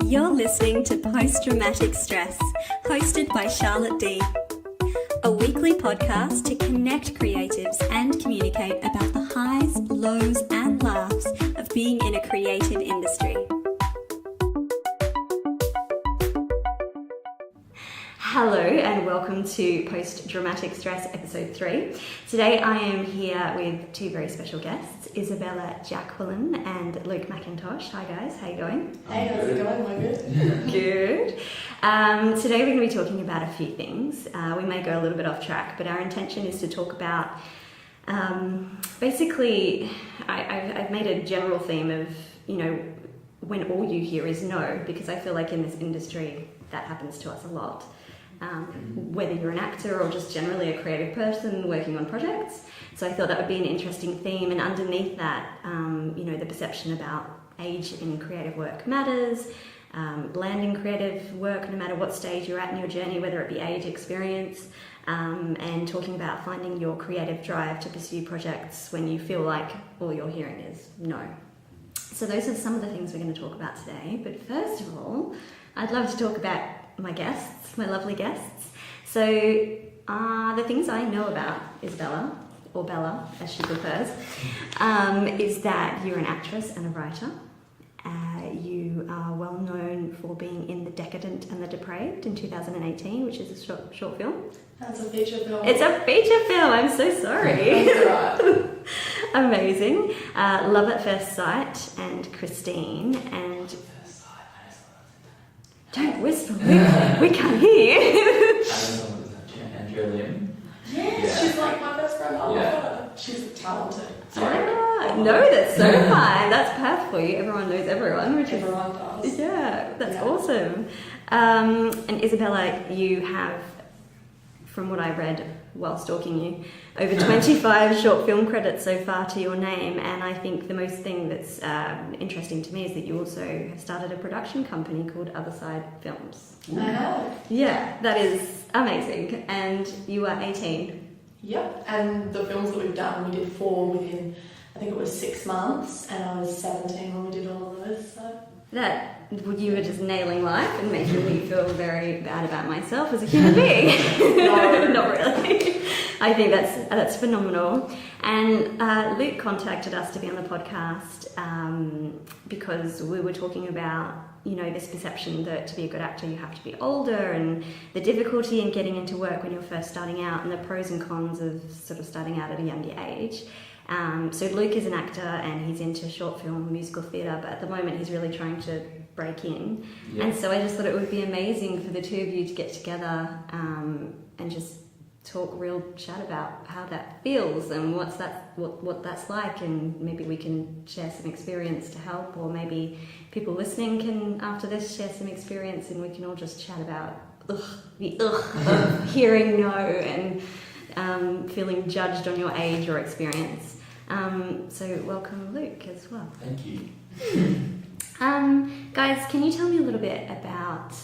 You're listening to Post-Dramatic Stress, hosted by Charlotte Dee, a weekly podcast to connect creatives and communicate about the highs, lows, and laughs of being in a creative industry. Hello and welcome to Post-Dramatic Stress episode 3. Today I am here with two very special guests, Isabella, Jacqueline and Luke Mcintosh. Hi guys, how you going? Hey, how's it going? Am I good? Good. Today we're going to be talking about a few things. We may go a little bit off track, but our intention is to talk about basically, I've made a general theme of, when all you hear is no, because I feel like in this industry that happens to us a lot. Whether you're an actor or just generally a creative person working on projects. So I thought that would be an interesting theme, and underneath that, the perception about age in creative work matters, landing creative work no matter what stage you're at in your journey, whether it be age, experience, and talking about finding your creative drive to pursue projects when you feel like all you're hearing is no. So those are some of the things we're going to talk about today, but first of all, I'd love to talk about my guests, my lovely guests. So the things I know about Isabella, or Bella as she prefers, is that you're an actress and a writer. You are well known for being in The Decadent and the Depraved in 2018, which is a short film. That's a feature film. It's a feature film, I'm so sorry. That's right. Amazing. Love at First Sight and Christine and... Don't whisper, we can't hear you. Yeah, she's like my best friend. I love her. She's talented. No, that's so fine. That's perfect for you. Everyone knows everyone, which everyone does. Yeah, that's awesome. And Isabella, you have, from what I read while stalking you, over 25 short film credits so far to your name, and I think the most thing that's interesting to me is that you also have started a production company called Other Side Films. I have. Yeah, that is amazing. And you are 18. Yep, and the films that we've done, we did 4 within, I think it was 6 months, and I was 17 when we did all of those, so... That you were just nailing life and making me feel very bad about myself as a human being. No, not really. I think that's phenomenal. And Luke contacted us to be on the podcast because we were talking about this perception that to be a good actor you have to be older, and the difficulty in getting into work when you're first starting out, and the pros and cons of sort of starting out at a younger age. So Luke is an actor and he's into short film, musical theatre, but at the moment he's really trying to break in. Yeah. And so I just thought it would be amazing for the two of you to get together and just talk real chat about how that feels and what that's like, and maybe we can share some experience to help, or maybe people listening can after this share some experience, and we can all just chat about the of hearing no and feeling judged on your age or experience. So welcome Luke as well. Thank you. Guys, can you tell me a little bit about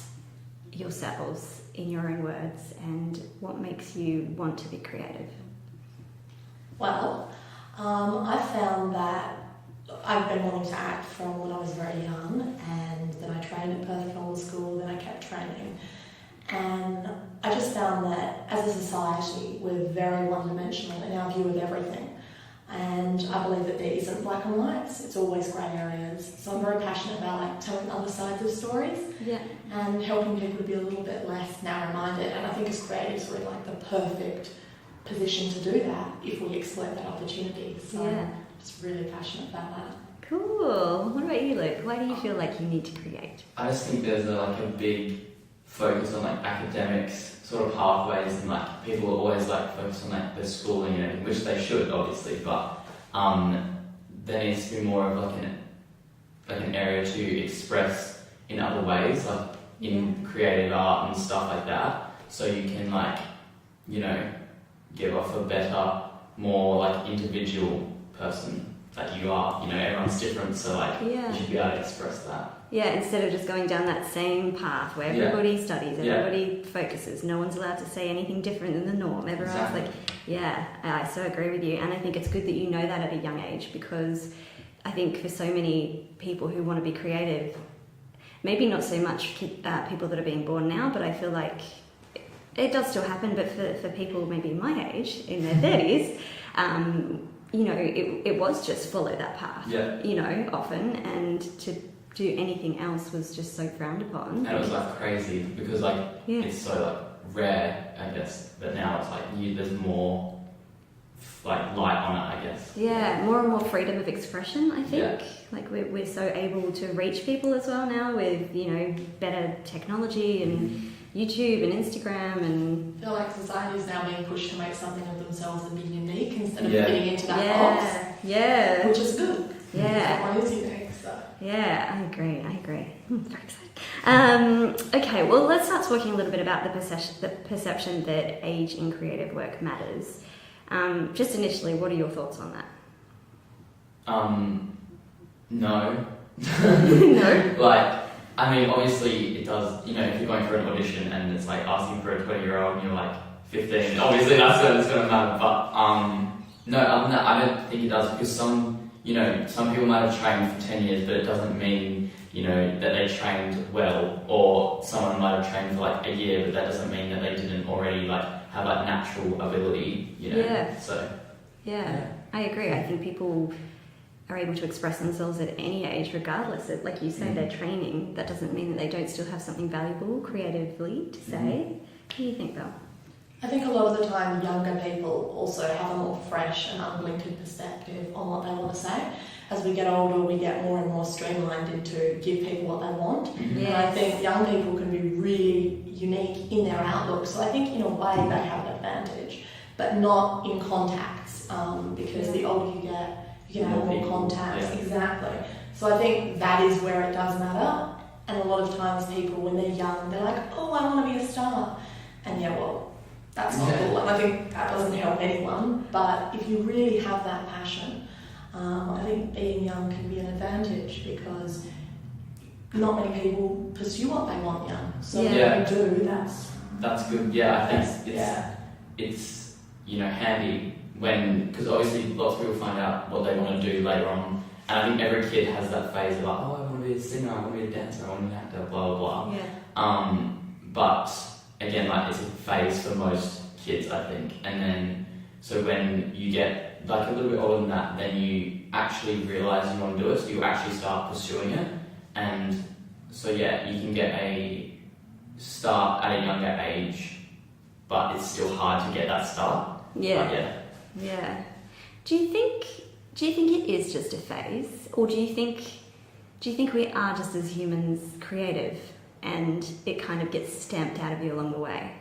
yourselves in your own words and what makes you want to be creative? Well, I found that I've been wanting to act from when I was very young, and then I trained at Perth Film School, then I kept training. And I just found that as a society, we're very one-dimensional in our view of everything. And I believe that there isn't black and whites, it's always grey areas. So I'm very passionate about telling other sides of stories, and helping people to be a little bit less narrow-minded. And I think as creatives we're in the perfect position to do that if we exploit that opportunity. So I'm just really passionate about that. Cool. What about you, Luke? Why do you feel like you need to create? I just think there's a big focus on academics sort of pathways, and people are always focused on their schooling and everything, which they should obviously, but there needs to be more of an area to express in other ways, in creative art and stuff like that, so you can give off a better, more individual person that you are. Everyone's different, so you should be able to express that. Yeah, instead of just going down that same path where everybody studies, everybody focuses, no one's allowed to say anything different than the norm. Everyone's I so agree with you. And I think it's good that you know that at a young age, because I think for so many people who want to be creative, maybe not so much people that are being born now, but I feel like it does still happen. But for people maybe my age, in their 30s, you know, it was just follow that path, you know, often, and to do anything else was just so frowned upon. And it was like crazy because like it's so like rare, I guess, but now it's like there's more like light on it, I guess. Yeah, more and more freedom of expression, I think. Like we're so able to reach people as well now with, you know, better technology and YouTube and Instagram, and I feel like society is now being pushed to make something of themselves and be unique instead of fitting into that box. Yeah. Which is good. Yeah. Everyone is unique, so. Yeah, I agree. Very exciting. Okay, well, let's start talking a little bit about the perception that age in creative work matters. Just initially, what are your thoughts on that? No. No? Like, I mean, obviously it does, you know, if you're going for an audition and it's like asking for a 20-year-old and you're like 15, obviously that's when it's going to matter, but no, other than that, I don't think it does, because some people might have trained for 10 years, but it doesn't mean, you know, that they trained well, or someone might have trained for like a year, but that doesn't mean that they didn't already like have like natural ability, you know. Yeah. So Yeah, I agree. I think people are able to express themselves at any age, regardless of, like you say, their training. That doesn't mean that they don't still have something valuable creatively to say. What do you think, Belle? I think a lot of the time younger people also have a more fresh and unblinkered perspective on what they want to say. As we get older, we get more and more streamlined into give people what they want. Yes. And I think young people can be really unique in their outlook. So I think in a way they have an advantage, but not in contacts, because the older you get, you can have more contacts. Yeah. Exactly. So I think that is where it does matter. And a lot of times people, when they're young, they're like, oh, I want to be a star. And yeah, well, that's not cool, and I think that doesn't help anyone. But if you really have that passion, I think being young can be an advantage, because not many people pursue what they want young. So when you do, that's good. Yeah, I think it's you know, handy because obviously lots of people find out what they want to do later on, and I think every kid has that phase of like, oh, I want to be a singer, I want to be a dancer, I want to be an actor, blah blah blah. Yeah. But again, like, it's a phase for most kids, I think. And then, so when you get like a little bit older than that, then you actually realise you want to do it, so you actually start pursuing it. And so yeah, you can get a start at a younger age, but it's still hard to get that start. Yeah. But Yeah. Do you think it is just a phase, or do you think we are just as humans creative, and it kind of gets stamped out of you along the way?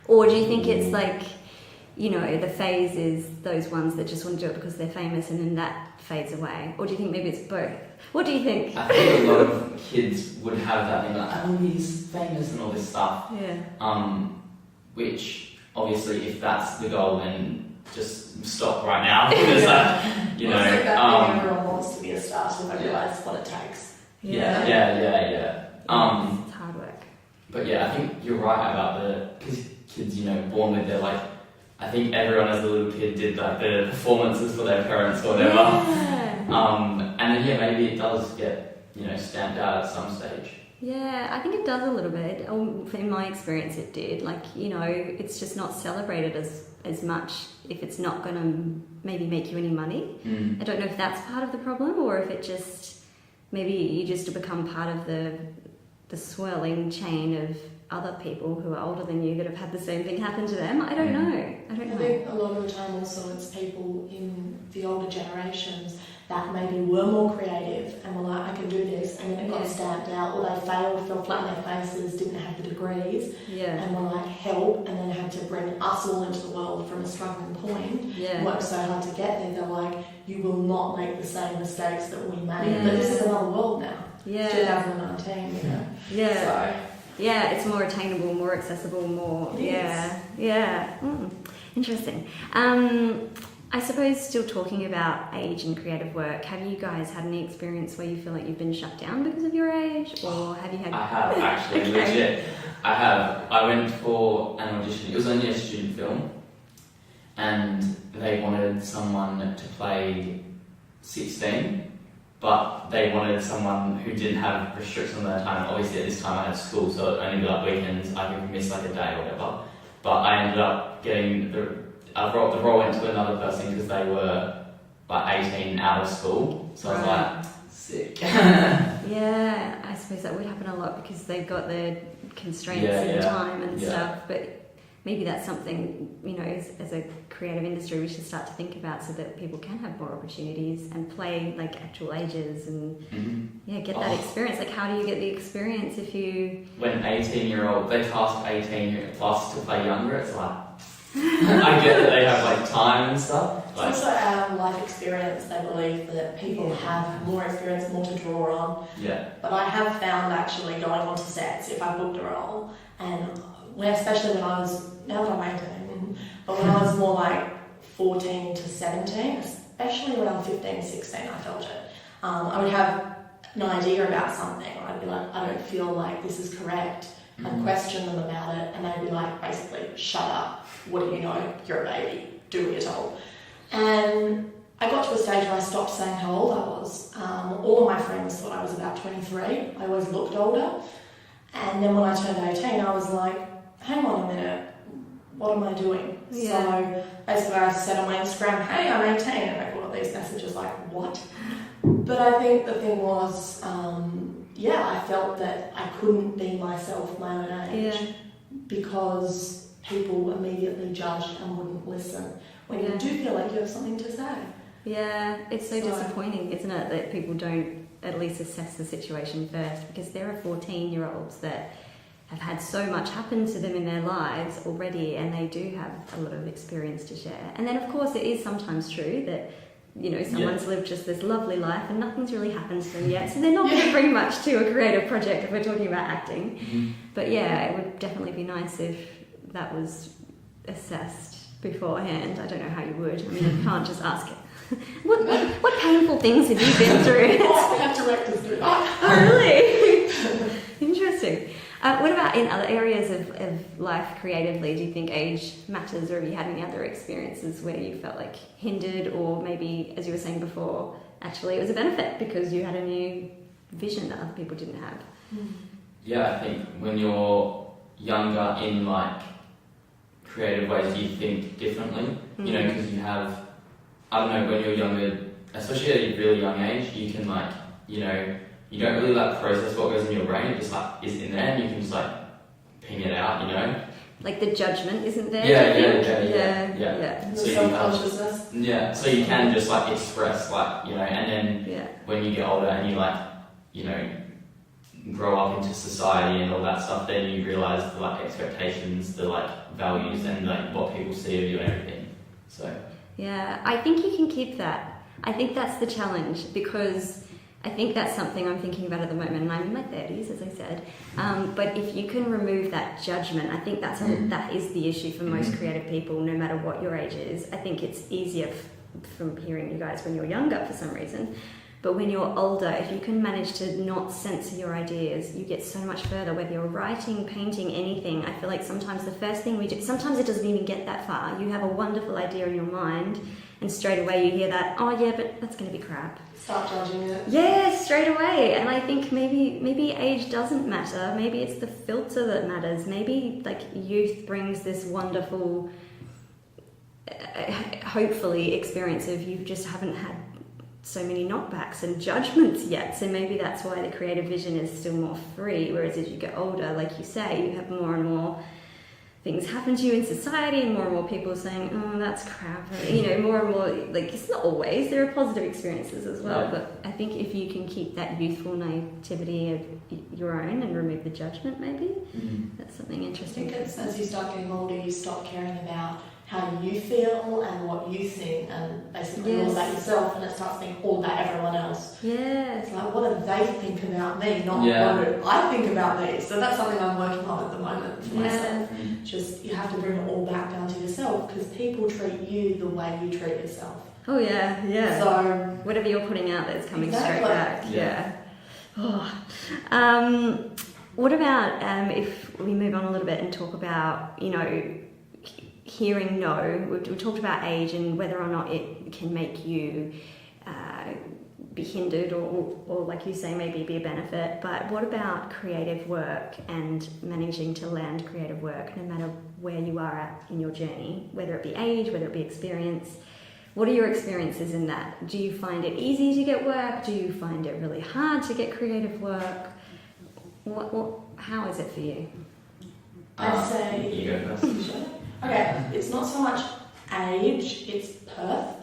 Or do you think it's like, you know, the phase is those ones that just want to do it because they're famous and then that fades away? Or do you think maybe it's both? What do you think? I think a lot of kids would have that thing like, I want to be famous and all this stuff. Yeah. Which, obviously, if that's the goal, then just stop right now, because, you know... It's like that thing everyone wants to be a star, so they realise what it takes. Yeah. It's hard work. But yeah, I think you're right about because kids, you know, born with their like, I think everyone as a little kid did like the performances for their parents or whatever. Yeah. And then maybe it does get, you know, stamped out at some stage. Yeah, I think it does a little bit. In my experience, it did. Like, you know, it's just not celebrated as much if it's not going to maybe make you any money. I don't know if that's part of the problem, or if it just, maybe you just become part of the swirling chain of other people who are older than you that have had the same thing happen to them. I don't know. I think a lot of the time also it's people in the older generations that maybe were more creative and were like, I can do this, and then it got stamped out, or they failed, fell flat on their faces, didn't have the degrees, and were like, help, and then had to bring us all into the world from a struggling point, worked so hard to get there. They're like, you will not make the same mistakes that we made. But this is another world now. It's 2019, you know. Yeah, it's more attainable, more accessible, more... Interesting. I suppose, still talking about age and creative work, have you guys had any experience where you feel like you've been shut down because of your age, or have you had... I have, actually, legit. I have. I went for an audition. It was only a student film, and they wanted someone to play 16, but they wanted someone who didn't have restrictions on their time. Obviously at this time I had school, so it'd only be like weekends, I could miss like a day or whatever. But I ended up getting the role went to another person because they were like 18 out of school. So I was like, sick. Yeah, I suppose that would happen a lot because they've got their constraints in time and stuff. But maybe that's something, you know, as a creative industry, we should start to think about so that people can have more opportunities and play like actual ages and get that experience. Like, how do you get the experience if you... When 18-year-old, they task 18 plus to play younger, it's like, I get that they have like time and stuff. Like, it's also our life experience. They believe that people have more experience, more to draw on. Yeah. But I have found actually going onto sets, if I booked a role, and especially when I was, now that I'm 18, but when I was more like 14 to 17, especially when I'm 15, 16, I felt it. I would have an idea about something, or I'd be like, I don't feel like this is correct. I'd question them about it, and they'd be like, basically, shut up. What do you know? You're a baby. Do what you're told. And I got to a stage where I stopped saying how old I was. All of my friends thought I was about 23. I always looked older. And then when I turned 18, I was like, hang on a minute, what am I doing? Yeah. So basically I said on my Instagram, hey, I'm 18, and I got all these messages like, what? But I think the thing was, I felt that I couldn't be myself my own age because people immediately judged and wouldn't listen when you do feel like you have something to say. Yeah, it's so disappointing, isn't it, that people don't at least assess the situation first, because there are 14-year-olds that have had so much happen to them in their lives already, and they do have a lot of experience to share. And then of course it is sometimes true that, you know, someone's lived just this lovely life and nothing's really happened to them yet, so they're not going to bring much to a creative project if we're talking about acting. But yeah, it would definitely be nice if that was assessed beforehand. I don't know how you would. I mean, you can't just ask it. What painful things have you been through? We have directors do that. Oh, really? Interesting. What about in other areas of life creatively? Do you think age matters, or have you had any other experiences where you felt like hindered, or maybe, as you were saying before, actually it was a benefit because you had a new vision that other people didn't have? Yeah, I think when you're younger in like creative ways, you think differently, you know, because you have, I don't know, when you're younger, especially at a really young age, you can like, you know, you don't really like process what goes in your brain, it just like is in there and you can just like ping it out, you know? Like the judgment isn't there? Yeah. The So self-consciousness. so you can just like express like, you know, and then when you get older and you like, you know, grow up into society and all that stuff, then you realise the like expectations, the like values and like what people see of you and everything. So yeah, I think you can keep that. I think that's the challenge, because I think that's something I'm thinking about at the moment, and I'm in my 30s, as I said. But if you can remove that judgment, I think that is the issue for most creative people, no matter what your age is. I think it's easier from hearing you guys when you're younger for some reason. But when you're older, if you can manage to not censor your ideas, you get so much further, whether you're writing, painting, anything. I feel like sometimes the first thing we do, sometimes it doesn't even get that far. You have a wonderful idea in your mind, and straight away you hear that, oh yeah, but that's going to be crap. Start judging it. Yeah, straight away. And I think maybe age doesn't matter. Maybe it's the filter that matters. Maybe like youth brings this wonderful, hopefully, experience of you just haven't had so many knockbacks and judgments yet, so maybe that's why the creative vision is still more free, whereas as you get older, like you say, you have more and more things happen to you in society and more people saying, oh, that's crap, you know, more and more, like, it's not always, there are positive experiences as well, but I think if you can keep that youthful naivety of your own and remove the judgment, maybe that's something interesting. I think it's as you start getting older, you stop caring about how you feel and what you think, and basically all about yourself, and it starts being all about everyone else. Yeah. It's like, what do they think about me, not what do I think about me? So that's something I'm working on at the moment for myself. Just, you have to bring it all back down to yourself, because people treat you the way you treat yourself. Oh yeah. So whatever you're putting out there is coming straight back. Yeah. Oh. What about if we move on a little bit and talk about, you know, hearing no? We talked about age and whether or not it can make you be hindered or like you say, maybe be a benefit. But what about creative work and managing to land creative work no matter where you are at in your journey, whether it be age, whether it be experience? What are your experiences in that? Do you find it easy to get work? Do you find it really hard to get creative work? How is it for you? I'd say... You go first. Okay, it's not so much age, it's Perth.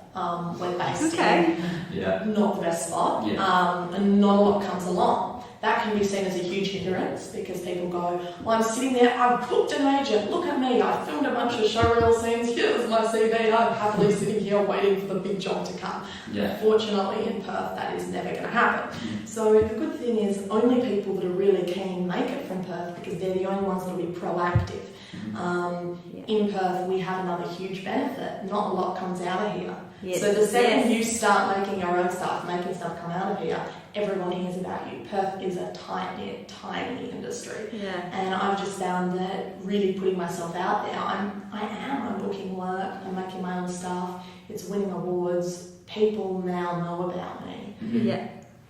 We're based in not the best spot, and not a lot comes along. That can be seen as a huge hindrance because people go, well, I'm sitting there, I've booked an agent, look at me, I filmed a bunch of showreel scenes, here's my CV, I'm happily sitting here waiting for the big job to come. Fortunately, in Perth, that is never going to happen. So the good thing is only people that are really keen make it from Perth because they're the only ones that will be proactive. In Perth, we have another huge benefit. Not a lot comes out of here. So the second you start making your own stuff, making stuff come out of here, everyone hears about you. Perth is a tiny, tiny industry. And I've just found that really putting myself out there, I'm booking work, I'm making my own stuff, it's winning awards, people now know about me.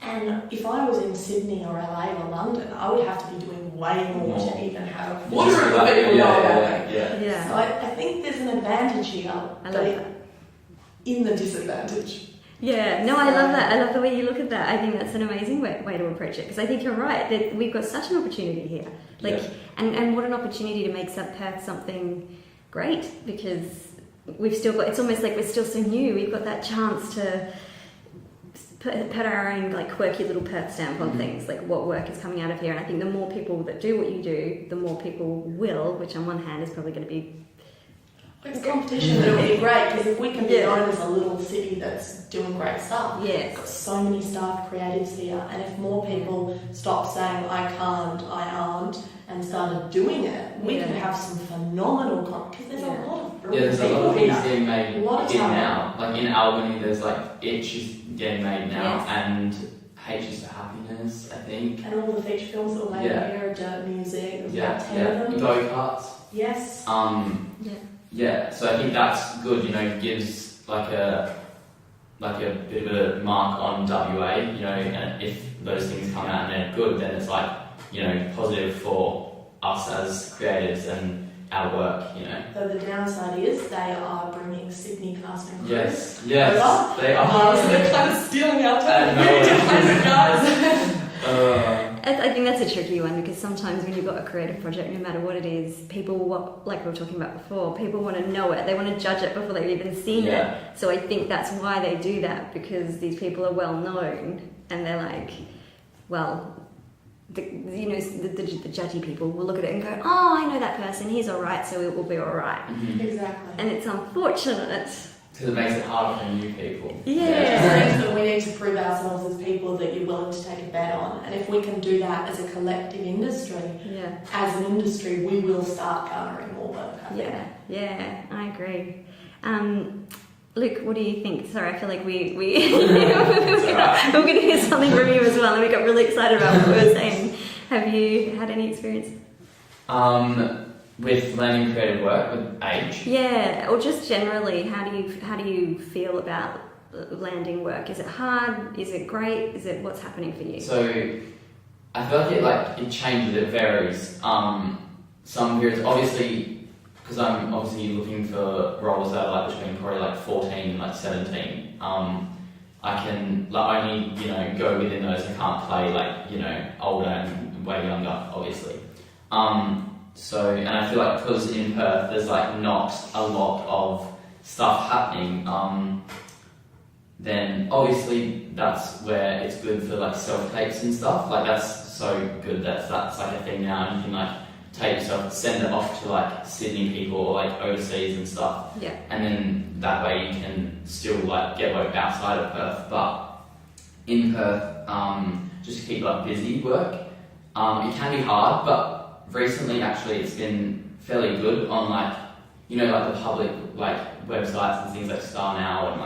And if I was in Sydney or LA or London, I would have to be doing way more to even have a quarter of the people know about me. So I think there's an advantage here, but in the disadvantage. I love that. I love the way you look at that. I think that's an amazing way to approach it because I think you're right that we've got such an opportunity here. And what an opportunity to make Perth something great because we've still got, it's almost like we're still so new. We've got that chance to put our own like quirky little Perth stamp on things, like what work is coming out of here. And I think the more people that do what you do, the more people will, which on one hand is probably going to be... It's competition, but it'll be great because if we can be known as a little city that's doing great stuff, we've got so many staff creatives here, and if more people stop saying I can't, I aren't, and started doing it, we can have some phenomenal because there's a lot of brilliant there's a lot of things getting made in now. Like in Albany, there's like Itch is getting made now, and H is for Happiness, I think. And all the feature films that were made here, Dirt Music, there's about 10 of them. Go-karts. Yes. So I think that's good, gives like a bit of a mark on WA, and if those things come out and they're good, then it's like, positive for us as creatives and our work, So the downside is they are bringing Sydney cast and crew Yes, over. they are. So they're kind of stealing our time. Guys. I think that's a tricky one because sometimes when you've got a creative project, no matter what it is, people, like we were talking about before, people want to know it. They want to judge it before they've even seen it. So I think that's why they do that, because these people are well known and they're like, well, the judgy people will look at it and go, oh, I know that person, he's all right, so it will be all right. Exactly. And it's unfortunate. Because it makes it harder for new people. It means that we need to prove ourselves as people that you're willing to take a bet on. And if we can do that as a collective industry, as an industry, we will start garnering more work. I agree. Luke, what do you think? Sorry, I feel like we're going to hear something from you as well, and we got really excited about what we were saying. Have you had any experience? With learning creative work with age? Or just generally, how do you feel about landing work? Is it hard? Is it great? What's happening for you? So I feel like it changes, it varies. Some periods, obviously, because I'm obviously looking for roles that are between probably 14 and 17. I can only go within those. I can't play older and way younger, obviously. And I feel like because in Perth there's not a lot of stuff happening, then obviously that's where it's good for self-tapes and stuff. That's so good that's a thing now, and you can tape yourself, send it off to Sydney people or overseas and stuff. And then that way you can still get work outside of Perth. But in Perth, just to keep busy work, it can be hard, but recently, actually, it's been fairly good on the public websites and things like Star Now and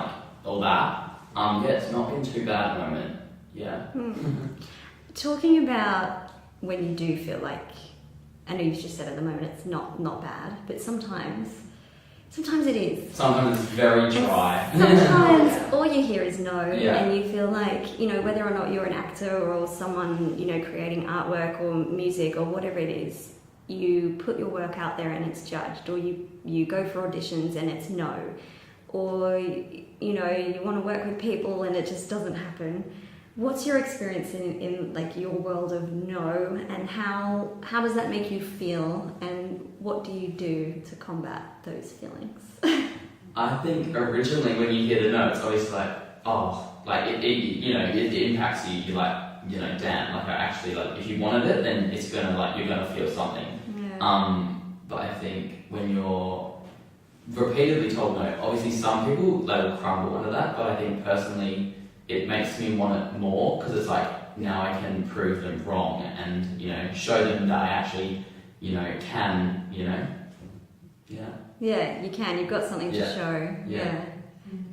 all that. It's not been too bad at the moment. Talking about when you do feel I know you've just said at the moment it's not bad, but sometimes Sometimes it is. Sometimes it's very dry. Sometimes all you hear is no, Yeah. and you feel like, you know, whether or not you're an actor or someone, you know, creating artwork or music or whatever it is, you put your work out there and it's judged, or you go for auditions and it's no, or, you know, you want to work with people and it just doesn't happen. What's your experience in like your world of no, and how does that make you feel, and what do you do to combat those feelings? I think originally when you hear the no, it's always like, oh, like it you know, it impacts you. You're like, you know, damn, like I actually, like if you wanted it, then it's gonna, like, you're gonna feel something. Yeah. But I think when you're repeatedly told no, obviously some people, they will crumble under that, but I think personally it makes me want it more, because it's like, now I can prove them wrong and, you know, show them that I actually, you know, can, you know, Yeah, you can. You've got something to show. Yeah.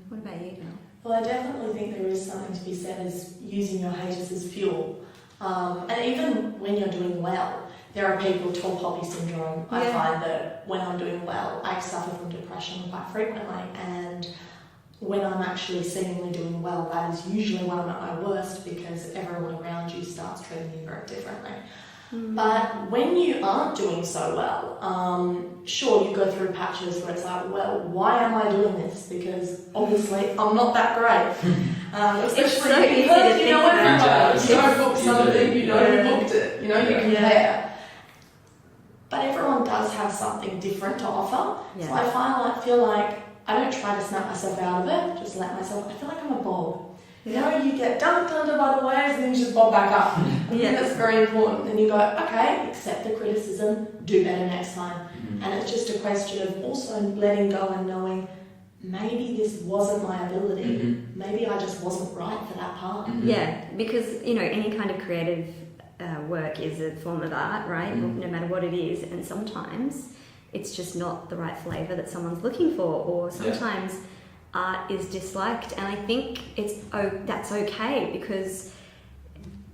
What about you, Mel? Well, I definitely think there is something to be said as using your haters as fuel. And even when you're doing well, there are people, tall poppy syndrome. I find that when I'm doing well, I suffer from depression quite frequently, and when I'm actually seemingly doing well, that is usually when I'm at my worst, because everyone around you starts treating you very differently. But when you aren't doing so well, sure, you go through patches where it's like, well, why am I doing this? Because obviously I'm not that great. Especially so easy to you know everybody. You don't book You something, do. you know you booked it. You know, you Yeah. compare. But everyone does have something different to offer. Yeah. So I feel like I don't try to snap myself out of it, just let myself, I feel like I'm a bob. You know, you get dunked under by the waves and then you just bob back up. I think that's very important. Then you go, okay, accept the criticism, do better next time. And it's just a question of also letting go and knowing, maybe this wasn't my ability. Maybe I just wasn't right for that part. Yeah, because, you know, any kind of creative work is a form of art, right? No matter what it is. And sometimes it's just not the right flavour that someone's looking for, or sometimes art is disliked. And I think that's okay, because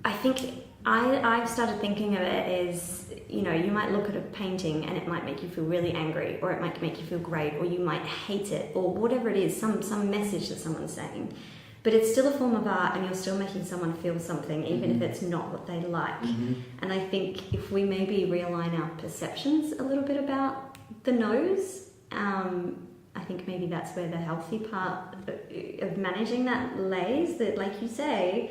I think I've started thinking of it as, you know, you might look at a painting and it might make you feel really angry, or it might make you feel great, or you might hate it, or whatever it is, some message that someone's saying. But it's still a form of art, and you're still making someone feel something, even if it's not what they like. And I think if we maybe realign our perceptions a little bit about the no's, I think maybe that's where the healthy part of managing that lays, that, like you say,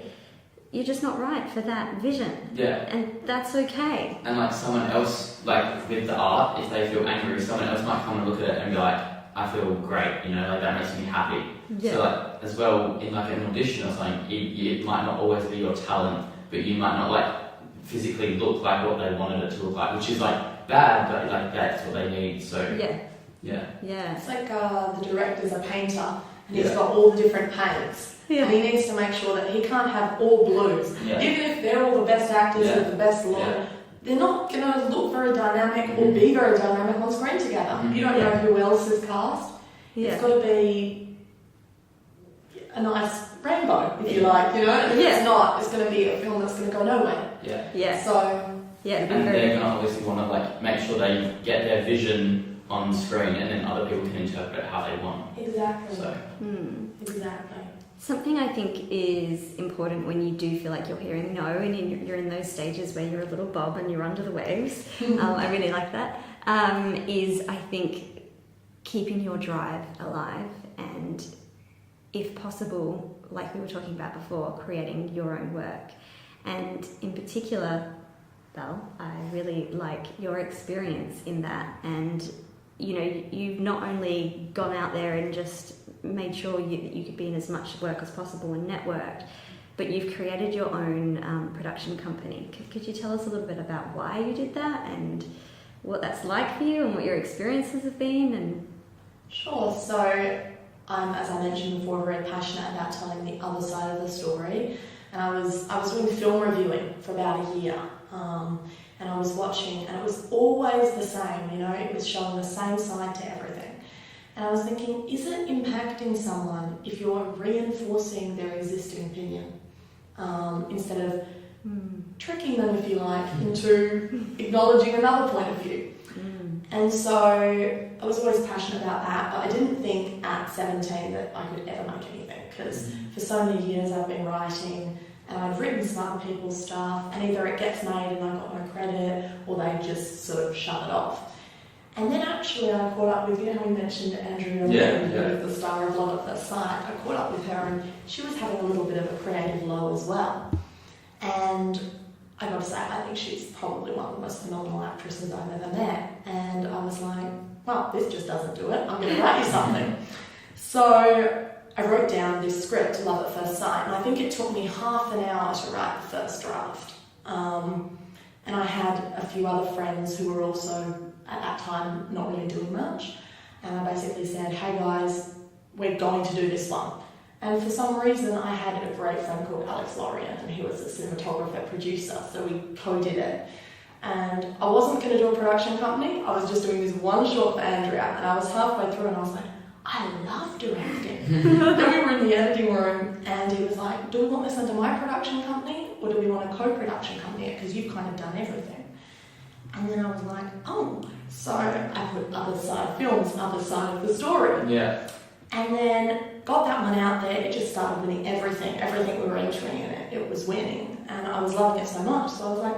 you're just not right for that vision. Yeah. And that's okay. And like someone else, like with the art, if they feel angry, someone else might come and look at it and be like, I feel great, you know, like that makes me happy. Yeah. So like as well, in like an audition or something, it might not always be your talent, but you might not like physically look like what they wanted it to look like, which is like bad, but like that's what they need. So yeah. It's like the director's a painter, and he's got all the different paints. And he needs to make sure that he can't have all blues. Yeah. Even if they're all the best actors with the best look, they're not going to look very dynamic or be very dynamic on screen together. You don't know who else is cast. It's got to be a nice rainbow, if you like, you know? If it's not, it's going to be a film that's going to go nowhere. So, and they're going to obviously want to like make sure they get their vision on screen, and then other people can interpret it how they want. Exactly. So. Exactly. Something I think is important when you do feel like you're hearing no, and you're in those stages where you're a little bob and you're under the waves, I really like that, is I think keeping your drive alive, and if possible, like we were talking about before, creating your own work. And in particular, Belle, I really like your experience in that, and you know, you've not only gone out there and just made sure that you could be in as much work as possible and networked, but you've created your own production company. Could you tell us a little bit about why you did that, and what that's like for you, and what your experiences have been? And Sure. So I'm, as I mentioned before, very passionate about telling the other side of the story, and I was doing film reviewing for about a year. And I was watching, and it was always the same, you know, it was showing the same side to everything. And I was thinking, is it impacting someone if you're reinforcing their existing opinion instead of tricking them, if you like, into acknowledging another point of view? And so I was always passionate about that, but I didn't think at 17 that I could ever make anything, because for so many years I've been writing and I've written some other people's stuff, and either it gets made and I got no credit, or they just sort of shut it off. And then actually I caught up with, you know how we mentioned Andrea, the star of Love at First Sight. I caught up with her and she was having a little bit of a creative low as well. And I got to say, I think she's probably one of the most phenomenal actresses I've ever met. And I was like, well, this just doesn't do it. I'm going to write you something. So I wrote down this script, Love at First Sight, and I think it took me half an hour to write the first draft. And I had a few other friends who were also, at that time, not really doing much. And I basically said, hey guys, we're going to do this one. And for some reason, I had a great friend called Alex Lorien, and he was a cinematographer producer, so we co-did it. And I wasn't going to do a production company, I was just doing this one short for Andrea, and I was halfway through and I was like, I love directing. Then we were in the editing room and he was like, do we want this under my production company or do we want a co-production company, because you've kind of done everything? And then I was like, oh, so I put other side films, other side of the story. Yeah. And then got that one out there, it just started winning everything we were entering in it, it was winning. And I was loving it so much, so I was like,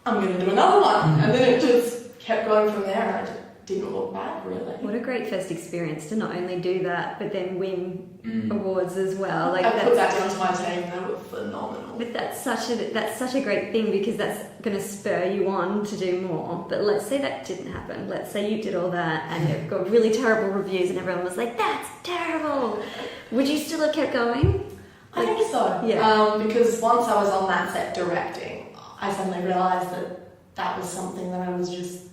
I'm going to do another one. And then it just kept going from there, and I didn't look back, really. What a great first experience to not only do that, but then win awards as well. Like I put that down to my team, they were phenomenal. But that's such a great thing, because that's going to spur you on to do more. But let's say that didn't happen. Let's say you did all that and it got really terrible reviews and everyone was like, that's terrible. Would you still have kept going? I think so. Yeah. Because once I was on that set directing, I suddenly realised that was something that I was just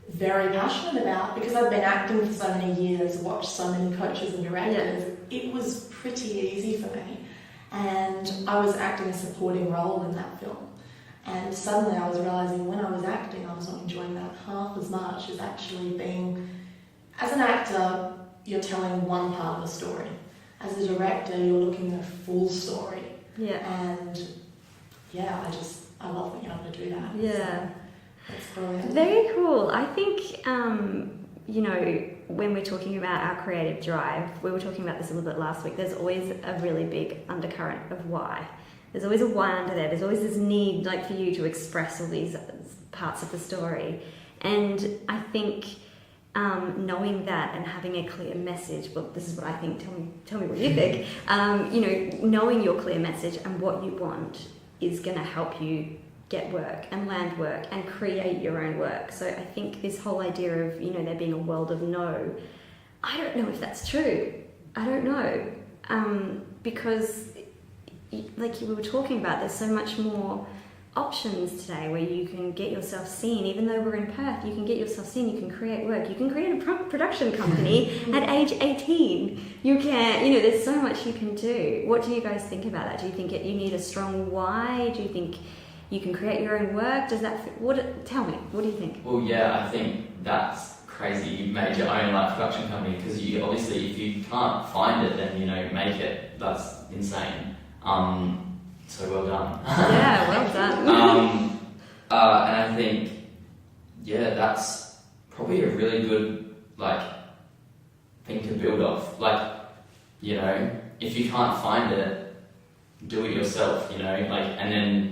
very passionate about, because I've been acting for so many years, watched so many coaches and directors. Yeah. It was pretty easy for me, and I was acting a supporting role in that film, and suddenly I was realising when I was acting I was not enjoying that half as much as actually being, as an actor you're telling one part of a story, as a director you're looking at a full story. Yeah. And yeah, I love being able to do that. Yeah. So, that's brilliant. Very cool. I think, you know, when we're talking about our creative drive, we were talking about this a little bit last week, there's always a really big undercurrent of why. There's always a why under there. There's always this need, like, for you to express all these parts of the story. And I think knowing that and having a clear message, well, this is what I think, tell me what you think, you know, knowing your clear message and what you want is going to help you get work and land work and create your own work. So I think this whole idea of, you know, there being a world of no, I don't know if that's true. I don't know. Because like we were talking about, there's so much more options today where you can get yourself seen. Even though we're in Perth, you can get yourself seen, you can create work, you can create a production company at age 18. You can, you know, there's so much you can do. What do you guys think about that? Do you think you need a strong why? Do you think you can create your own work? Does that tell me, what do you think? Well, yeah, I think that's crazy. You made your own like production company, because you obviously, if you can't find it, then, you know, make it. That's insane. So well done. Yeah, well done. And I think, yeah, that's probably a really good like thing to build off. Like, you know, if you can't find it, do it yourself. You know, like, and then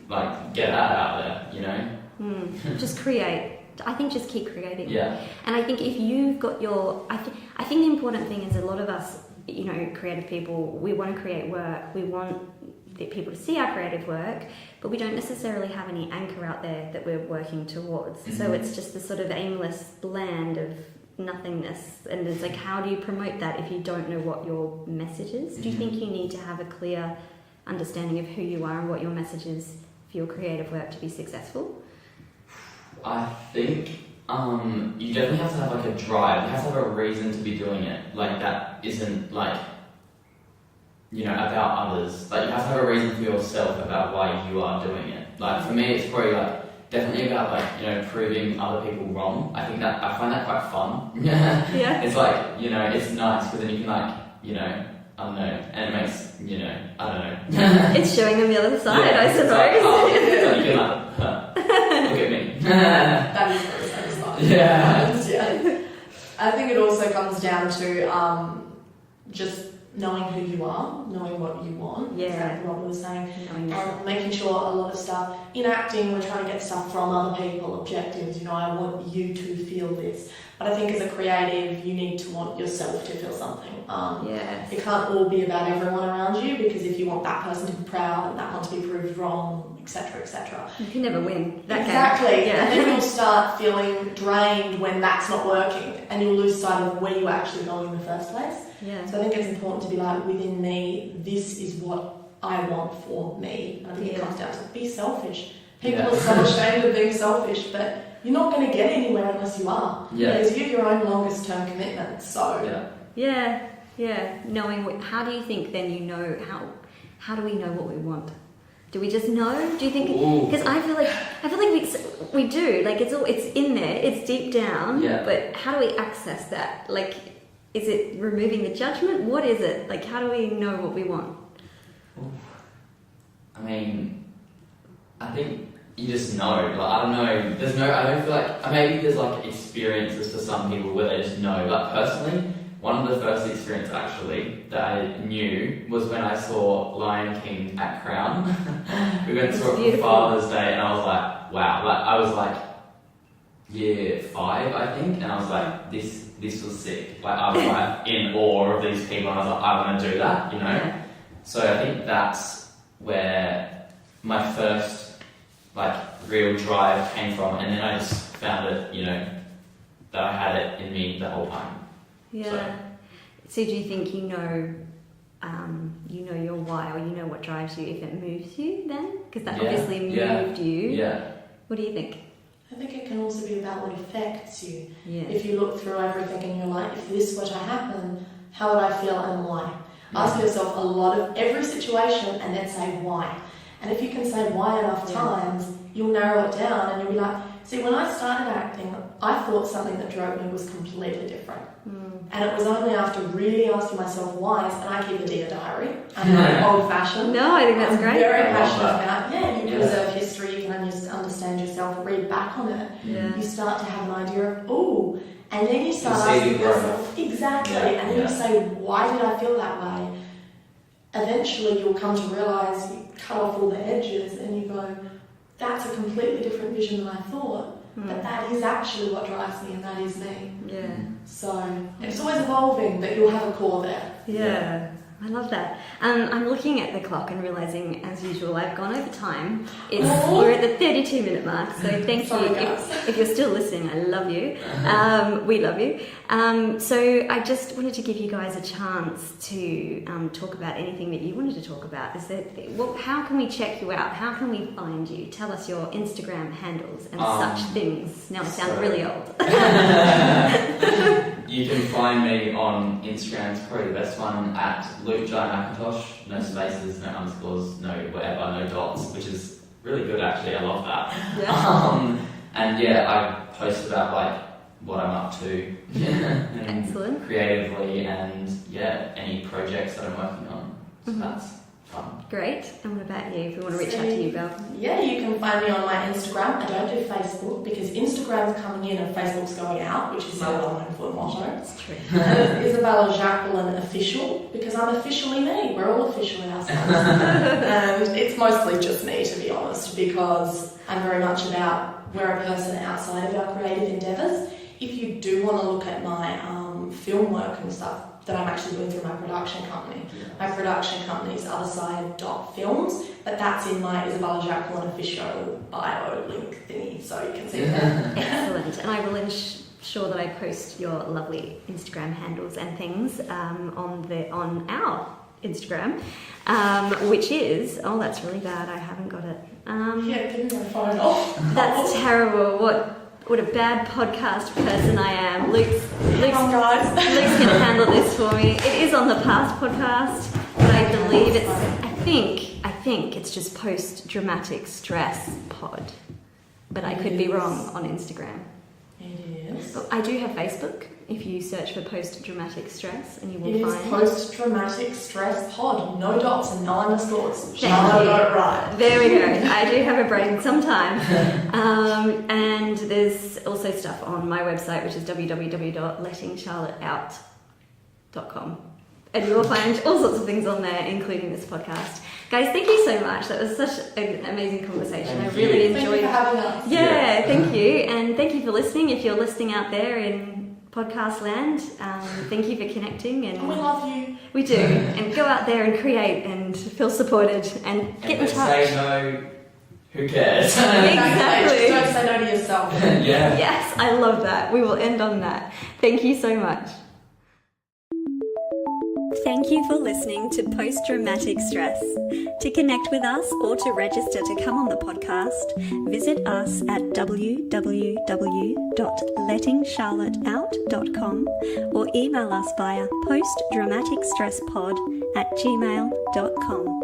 like get that out there. You know, just create. I think just keep creating. Yeah. And I think if you've got your, I think the important thing is a lot of us, you know, creative people, we want to create work. We want people to see our creative work, but we don't necessarily have any anchor out there that we're working towards. Mm-hmm. So it's just this sort of aimless land of nothingness. And it's like, how do you promote that if you don't know what your message is? Mm-hmm. Do you think you need to have a clear understanding of who you are and what your message is for your creative work to be successful? I think you definitely have to have like a drive. You have to have a reason to be doing it. Like, that isn't like, you know, about others. Like, you have to have a reason for yourself about why you are doing it. Like, for me, it's probably like definitely about like, you know, proving other people wrong. I think that I find that quite fun. Yeah. It's like, you know, it's nice because then you can like, you know, I don't know, and it makes, you know, I don't know. It's showing them the other side, yeah, I suppose. It's like, you can like, look at me. That is very satisfying. Yeah. Yeah. I think it also comes down to just knowing who you are, knowing what you want. Yeah. Exactly what we were saying. Knowing yourself. And making sure a lot of stuff in acting, we're trying to get stuff from other people, objectives. You know, I want you to feel this. But I think as a creative, you need to want yourself to feel something. Yes. It can't all be about everyone around you, because if you want that person to be proud and that one to be proved wrong, etc., etc. You can never win that Exactly. game. Yeah. And then you'll start feeling drained when that's not working, and you'll lose sight of where you were actually going in the first place. Yeah. So I think it's important to be like, within me, this is what I want for me. And I think it comes down to be selfish. People are so ashamed of being selfish, but you're not going to get anywhere unless you are. Yeah. Because you have your own longest term commitment. So Yeah. Knowing how do you think then you know how do we know what we want? Do we just know? Do you think? Because I feel like we do. Like it's in there. It's deep down. Yeah. But how do we access that? Like, is it removing the judgment? What is it? Like, how do we know what we want? I mean, I think you just know. Like, I don't know. I don't feel like maybe there's like experiences for some people where they just know. Like personally, one of the first experiences actually that I knew was when I saw Lion King at Crown. We went to it for Father's Day, and I was like, wow. Like I was like year 5, I think, and I was like, this was sick. Like I was like in awe of these people, and I was like, I want to do that, you know. Yeah. So I think that's where my first like real drive came from, and then I just found it, you know, that I had it in me the whole time. Yeah. So do you think you know your why, or you know what drives you if it moves you then? Because that obviously moved you. Yeah. What do you think? I think it can also be about what affects you. Yeah. If you look through everything and you're like, if this were to happen, how would I feel and why? Ask yourself a lot of every situation and then say why. And if you can say why enough times, you'll narrow it down and you'll be like, see, when I started acting, I thought something that drove me was completely different. And it was only after really asking myself why, and I keep a dear diary. I'm very old-fashioned. No, I think that's great. Very passionate about, you preserve history, you can understand yourself, read back on it. Yeah. You start to have an idea of, and then you start asking yourself, exactly, and then you say, why did I feel that way? Eventually you'll come to realise you cut off all the edges and you go, that's a completely different vision than I thought. But that is actually what drives me, and that is me. Yeah. So it's always evolving, but you'll have a core there. Yeah. I love that. I'm looking at the clock and realising, as usual, I've gone over time. We're at the 32-minute mark, so thank Sorry, you. guys. If you're still listening, I love you. We love you. So I just wanted to give you guys a chance to talk about anything that you wanted to talk about. How can we check you out? How can we find you? Tell us your Instagram handles and such things. Now I sound really old. You can find me on Instagram, it's probably the best one, at Mcintosh. No spaces, no underscores, no whatever, no dots, which is really good actually, I love that. Yeah. And I post about like what I'm up to and Excellent. creatively, and any projects that I'm working on. So that's fun. Great. And what about you, if we want to reach out to you, Belle? Yeah, you can find me on my Instagram. I don't do Facebook because Instagram's coming in and Facebook's going out, which is my well-known motto. That's true. And it's Isabella Jacqueline official, because I'm officially me. We're all officially ourselves. And it's mostly just me, to be honest, because I'm very much about we're a person outside of our creative endeavours. If you do want to look at my film work and stuff that I'm actually doing through my production company, my production company is otherside.films, but that's in my Isabella Jacqueline official bio link thingy, so you can see that. Excellent. And I will ensure that I post your lovely Instagram handles and things on our Instagram, which is that's really bad. I haven't got it. Give me my phone off. That's terrible. What a bad podcast person I am. Luke's guys. Luke's gonna handle this for me. It is on the past podcast, but I believe I think it's just post dramatic stress pod. But I could be wrong on Instagram. It is. I do have Facebook, if you search for post-traumatic stress, and you will It is find... post-traumatic stress pod, no dots and no underscores. Thank Charlotte you. got it right. There we go. I do have a brain sometimes. And there's also stuff on my website, which is www.lettingcharlotteout.com. And you will find all sorts of things on there, including this podcast. Guys, thank you so much. That was such an amazing conversation. Thank I really you. enjoyed Thank you for having us. Yeah, thank you. And thank you for listening. If you're listening out there in podcast land, thank you for connecting. And we love you. We do. And go out there and create and feel supported and get in if touch. they say no, who cares? Exactly. Don't say no to yourself. Yeah. Yes, I love that. We will end on that. Thank you so much. Thank you for listening to Post-Traumatic Stress. To connect with us or to register to come on the podcast, visit us at www.lettingcharlotteout.com or email us via postdramaticstresspod@gmail.com.